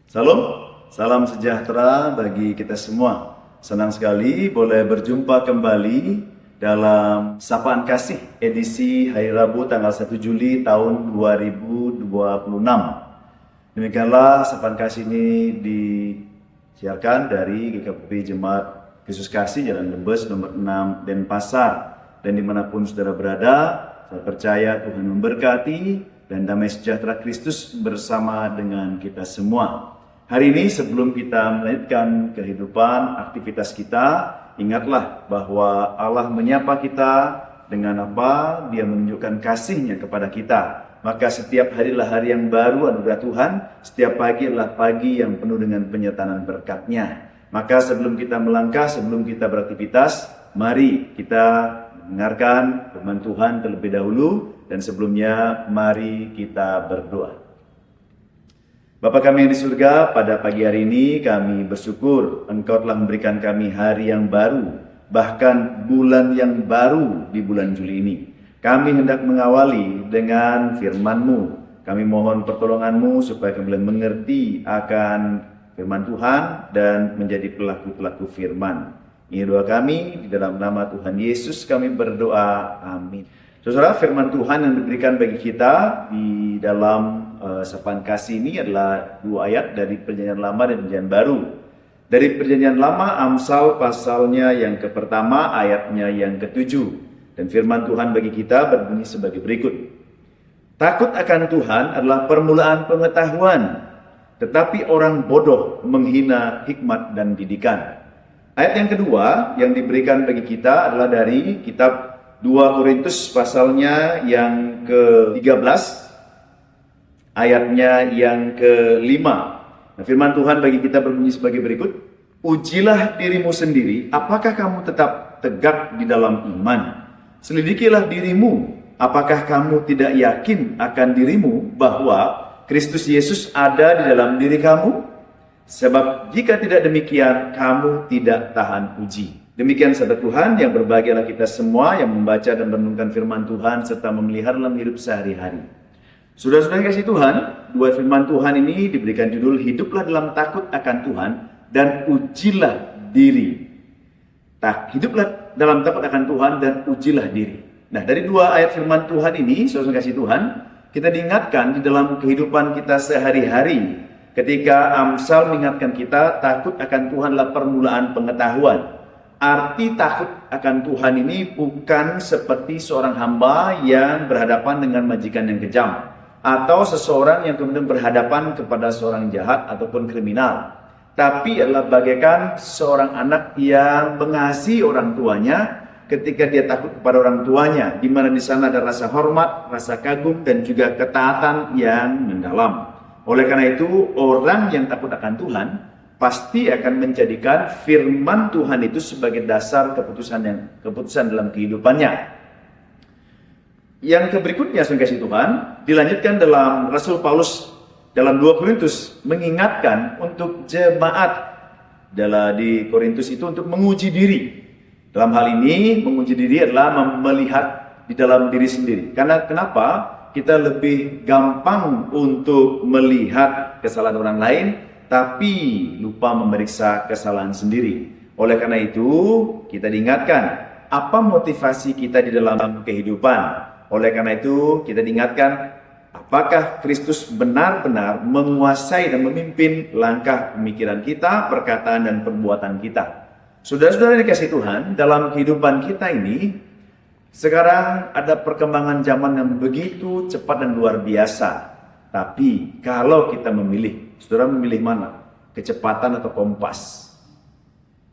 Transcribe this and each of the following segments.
Salam, salam sejahtera bagi kita semua. Senang sekali boleh berjumpa kembali dalam Sapaan Kasih edisi hari Rabu tanggal 1 Juli tahun 2026. Demikianlah Sapaan Kasih ini disiarkan dari GKP Jemaat Yesus Kasih Jalan Lebes nomor 6 Denpasar. Dan dimanapun saudara berada, saya percaya Tuhan memberkati dan damai sejahtera Kristus bersama dengan kita semua. Hari ini sebelum kita melanjutkan kehidupan, aktivitas kita, ingatlah bahwa Allah menyapa kita dengan apa? Dia menunjukkan kasih-Nya kepada kita. Maka setiap hari adalah hari yang baru anugerah Tuhan, setiap pagi adalah pagi yang penuh dengan penyertaan berkat-Nya. Maka sebelum kita melangkah, sebelum kita beraktivitas, mari kita mendengarkan firman Tuhan terlebih dahulu, dan sebelumnya mari kita berdoa. Bapa kami yang di surga, pada pagi hari ini kami bersyukur Engkau telah memberikan kami hari yang baru, bahkan bulan yang baru di bulan Juli ini. Kami hendak mengawali dengan firman-Mu. Kami mohon pertolongan-Mu supaya kami boleh mengerti akan firman Tuhan dan menjadi pelaku-pelaku firman. Ini doa kami, di dalam nama Tuhan Yesus kami berdoa, amin. Saudara, firman Tuhan yang diberikan bagi kita di dalam Sapaan Kasih ini adalah dua ayat dari Perjanjian Lama dan Perjanjian Baru. Dari Perjanjian Lama, Amsal pasalnya yang ke-pertama, ayatnya yang ke-7. Dan firman Tuhan bagi kita berbunyi sebagai berikut. Takut akan Tuhan adalah permulaan pengetahuan, tetapi orang bodoh menghina hikmat dan didikan. Ayat yang kedua yang diberikan bagi kita adalah dari kitab 2 Korintus pasalnya yang ke-13, ayatnya yang ke-5. Nah, firman Tuhan bagi kita berbunyi sebagai berikut. Ujilah dirimu sendiri, apakah kamu tetap tegak di dalam iman? Selidikilah dirimu, apakah kamu tidak yakin akan dirimu bahwa Kristus Yesus ada di dalam diri kamu? Sebab jika tidak demikian, kamu tidak tahan uji. Demikian sahabat Tuhan, yang berbahagialah kita semua yang membaca dan merenungkan firman Tuhan serta memelihara dalam hidup sehari-hari. Saudara-saudara kasih Tuhan, dua firman Tuhan ini diberikan judul hiduplah dalam takut akan Tuhan dan ujilah diri. Hiduplah dalam takut akan Tuhan dan ujilah diri. Nah, dari dua ayat firman Tuhan ini, saudara kasih Tuhan, kita diingatkan di dalam kehidupan kita sehari-hari. Ketika Amsal mengingatkan kita, takut akan Tuhan adalah permulaan pengetahuan. Arti takut akan Tuhan ini bukan seperti seorang hamba yang berhadapan dengan majikan yang kejam, atau seseorang yang kemudian berhadapan kepada seorang jahat ataupun kriminal. Tapi adalah bagaikan seorang anak yang mengasihi orang tuanya ketika dia takut kepada orang tuanya, di mana di sana ada rasa hormat, rasa kagum, dan juga ketaatan yang mendalam. Oleh karena itu, orang yang takut akan Tuhan pasti akan menjadikan firman Tuhan itu sebagai dasar keputusan dalam kehidupannya. Yang berikutnya, saudara kasih Tuhan, dilanjutkan dalam Rasul Paulus dalam 2 Korintus mengingatkan untuk jemaat di Korintus itu untuk menguji diri. Dalam hal ini, menguji diri adalah melihat di dalam diri sendiri. Karena kenapa? Kita lebih gampang untuk melihat kesalahan orang lain, tapi lupa memeriksa kesalahan sendiri. Oleh karena itu, kita diingatkan, apa motivasi kita di dalam kehidupan? Oleh karena itu, kita diingatkan, apakah Kristus benar-benar menguasai dan memimpin langkah pemikiran kita, perkataan, dan perbuatan kita? Saudara-saudara dikasih Tuhan, dalam kehidupan kita ini, sekarang ada perkembangan zaman yang begitu cepat dan luar biasa. Tapi kalau kita memilih, saudara memilih mana? Kecepatan atau kompas?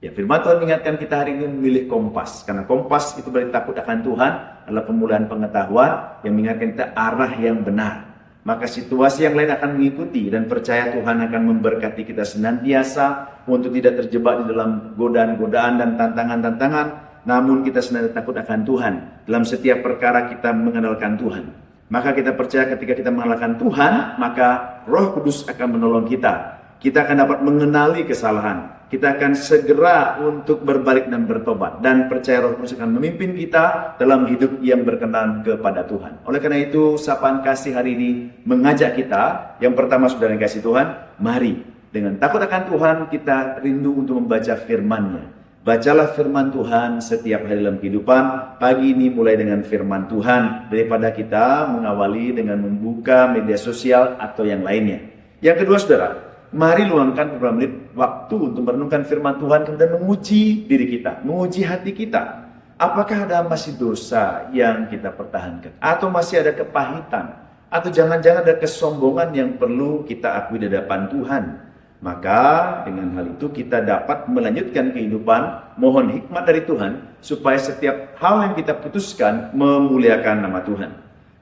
Ya, firman Tuhan mengingatkan kita hari ini memilih kompas. Karena kompas itu berarti takut akan Tuhan adalah permulaan pengetahuan yang mengingatkan kita arah yang benar. Maka situasi yang lain akan mengikuti dan percaya Tuhan akan memberkati kita senantiasa untuk tidak terjebak di dalam godaan-godaan dan tantangan-tantangan. Namun kita senantiasa takut akan Tuhan. Dalam setiap perkara kita mengandalkan Tuhan. Maka kita percaya ketika kita mengandalkan Tuhan, maka Roh Kudus akan menolong kita. Kita akan dapat mengenali kesalahan. Kita akan segera untuk berbalik dan bertobat. Dan percaya Roh Kudus akan memimpin kita dalam hidup yang berkenan kepada Tuhan. Oleh karena itu, Sapaan Kasih hari ini mengajak kita. Yang pertama, saudara yang kasih Tuhan, mari Dengan takut akan Tuhan, kita rindu untuk membaca firman-Nya. Bacalah firman Tuhan setiap hari dalam kehidupan. Pagi ini mulai dengan firman Tuhan, daripada kita mengawali dengan membuka media sosial atau yang lainnya. Yang kedua, saudara, mari luangkan beberapa menit waktu untuk merenungkan firman Tuhan, kemudian menguji diri kita, menguji hati kita. Apakah ada masih dosa yang kita pertahankan? Atau masih ada kepahitan? Atau jangan-jangan ada kesombongan yang perlu kita akui di hadapan Tuhan? Maka dengan hal itu kita dapat melanjutkan kehidupan, mohon hikmat dari Tuhan, supaya setiap hal yang kita putuskan memuliakan nama Tuhan.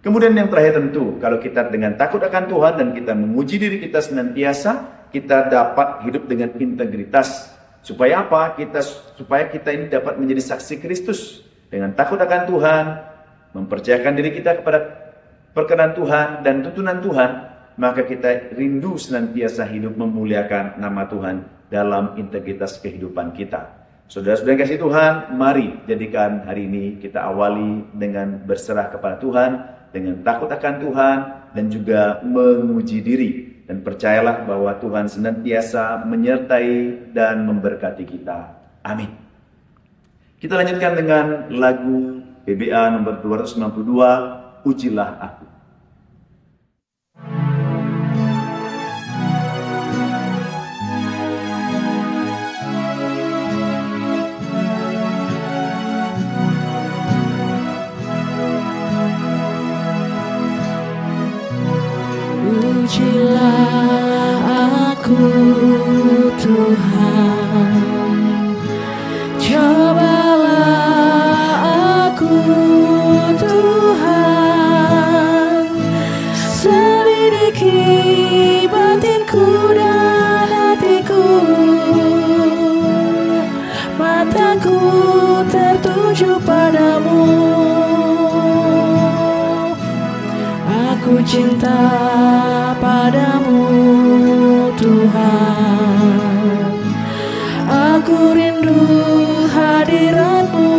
Kemudian yang terakhir tentu, kalau kita dengan takut akan Tuhan dan kita menguji diri kita senantiasa, kita dapat hidup dengan integritas. Supaya apa? Supaya kita ini dapat menjadi saksi Kristus. Dengan takut akan Tuhan, mempercayakan diri kita kepada perkenan Tuhan dan tuntunan Tuhan, maka kita rindu senantiasa hidup memuliakan nama Tuhan dalam integritas kehidupan kita. Saudara-saudara yang kasih Tuhan, mari jadikan hari ini kita awali dengan berserah kepada Tuhan, dengan takut akan Tuhan, dan juga menguji diri. Dan percayalah bahwa Tuhan senantiasa menyertai dan memberkati kita. Amin. Kita lanjutkan dengan lagu PBA nomor 292, Ujilah Aku. Ujilah aku Tuhan, cobalah aku Tuhan, selidiki batinku dan hatiku, mataku tertuju padamu. Aku cinta padamu Tuhan, aku rindu hadirat-Mu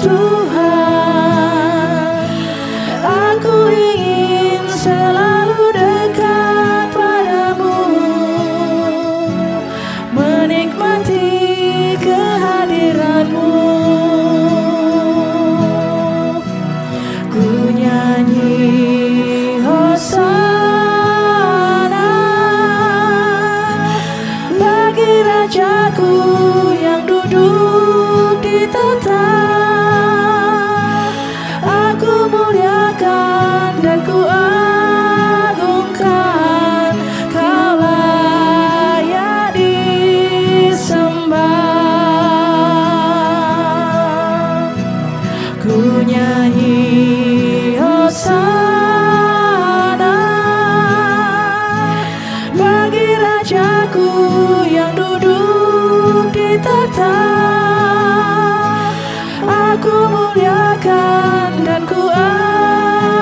Tuhan, aku ingin selalu dekat padamu, menikmati kehadiran-Mu. Ku nyanyi Hosana bagi Rajaku yang duduk di tahta. Aku muliakan dan ku agungkan, Kau layak disembah. Ku nyanyi Hosana bagi Rajaku yang duduk di tahta. Aku muliakan dan ku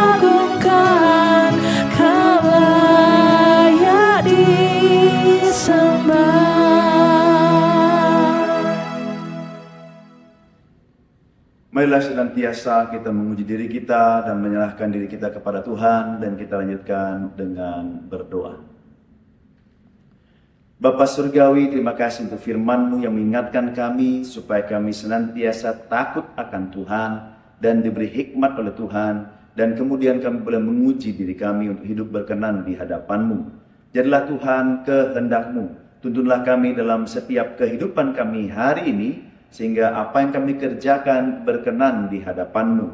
agungkan, Kau layak disembah. Marilah senantiasa kita menguji diri kita dan menyerahkan diri kita kepada Tuhan, dan kita lanjutkan dengan berdoa. Bapa Surgawi, terima kasih untuk firman-Mu yang mengingatkan kami supaya kami senantiasa takut akan Tuhan dan diberi hikmat oleh Tuhan, dan kemudian kami boleh menguji diri kami untuk hidup berkenan di hadapan-Mu. Jadilah Tuhan kehendak-Mu, tuntunlah kami dalam setiap kehidupan kami hari ini, sehingga apa yang kami kerjakan berkenan di hadapan-Mu.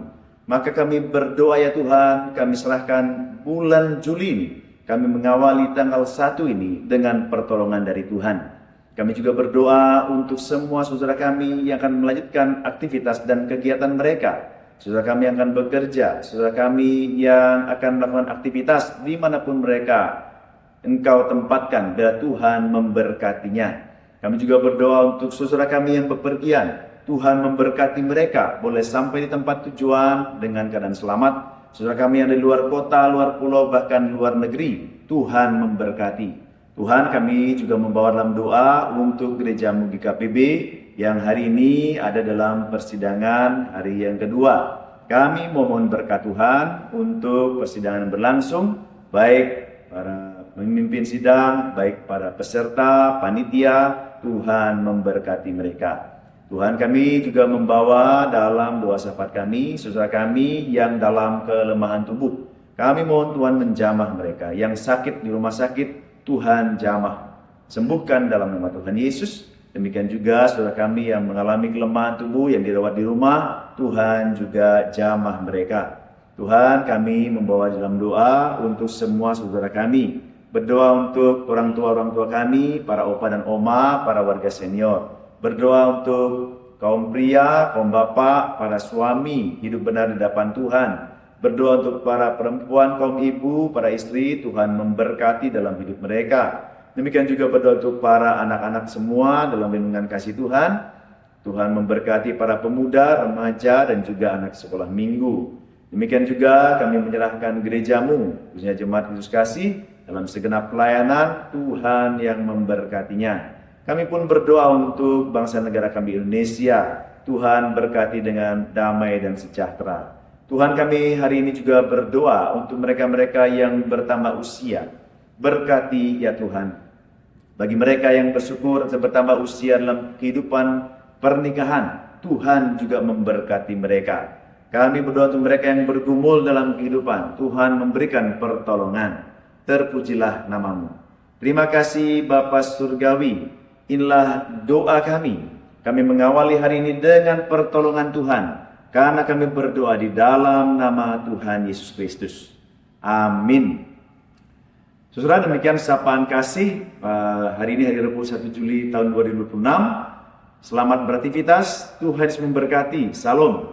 Maka kami berdoa ya Tuhan, kami serahkan bulan Juli ini, kami mengawali tanggal 1 ini dengan pertolongan dari Tuhan. Kami juga berdoa untuk semua saudara kami yang akan melanjutkan aktivitas dan kegiatan mereka. Saudara kami yang akan bekerja, saudara kami yang akan melakukan aktivitas dimanapun mereka Engkau tempatkan, biar Tuhan memberkatinya. Kami juga berdoa untuk saudara kami yang bepergian, Tuhan memberkati mereka, boleh sampai di tempat tujuan dengan keadaan selamat. Saudara kami yang di luar kota, luar pulau, bahkan luar negeri, Tuhan memberkati. Tuhan, kami juga membawa dalam doa untuk gereja Mugi KPB yang hari ini ada dalam persidangan hari yang kedua. Kami mohon berkat Tuhan untuk persidangan berlangsung, baik para memimpin sidang, baik para peserta, panitia, Tuhan memberkati mereka. Tuhan, kami juga membawa dalam doa syafaat kami, saudara kami yang dalam kelemahan tubuh. Kami mohon Tuhan menjamah mereka. Yang sakit di rumah sakit, Tuhan jamah. Sembuhkan dalam nama Tuhan Yesus. Demikian juga saudara kami yang mengalami kelemahan tubuh, yang dirawat di rumah, Tuhan juga jamah mereka. Tuhan, kami membawa dalam doa untuk semua saudara kami. Berdoa untuk orang tua kami, para opa dan oma, para warga senior. Berdoa untuk kaum pria, kaum bapak, para suami, hidup benar di hadapan Tuhan. Berdoa untuk para perempuan, kaum ibu, para istri, Tuhan memberkati dalam hidup mereka. Demikian juga berdoa untuk para anak-anak semua dalam lindungan kasih Tuhan. Tuhan memberkati para pemuda, remaja, dan juga anak sekolah minggu. Demikian juga kami menyerahkan gerejamu, khususnya Jemaat Yesus Kasih, dalam segenap pelayanan, Tuhan yang memberkatinya. Kami pun berdoa untuk bangsa negara kami Indonesia. Tuhan berkati dengan damai dan sejahtera. Tuhan, kami hari ini juga berdoa untuk mereka-mereka yang bertambah usia. Berkati ya Tuhan. Bagi mereka yang bersyukur bertambah usia dalam kehidupan pernikahan, Tuhan juga memberkati mereka. Kami berdoa untuk mereka yang bergumul dalam kehidupan, Tuhan memberikan pertolongan. Terpujilah namamu. Terima kasih Bapa Surgawi. Inilah doa kami. Kami mengawali hari ini dengan pertolongan Tuhan, karena kami berdoa di dalam nama Tuhan Yesus Kristus. Amin. Saudara, demikian sapaan kasih hari ini hari Rabu 1 Juli tahun 2026. Selamat beraktivitas, Tuhan Yesus memberkati. Salam.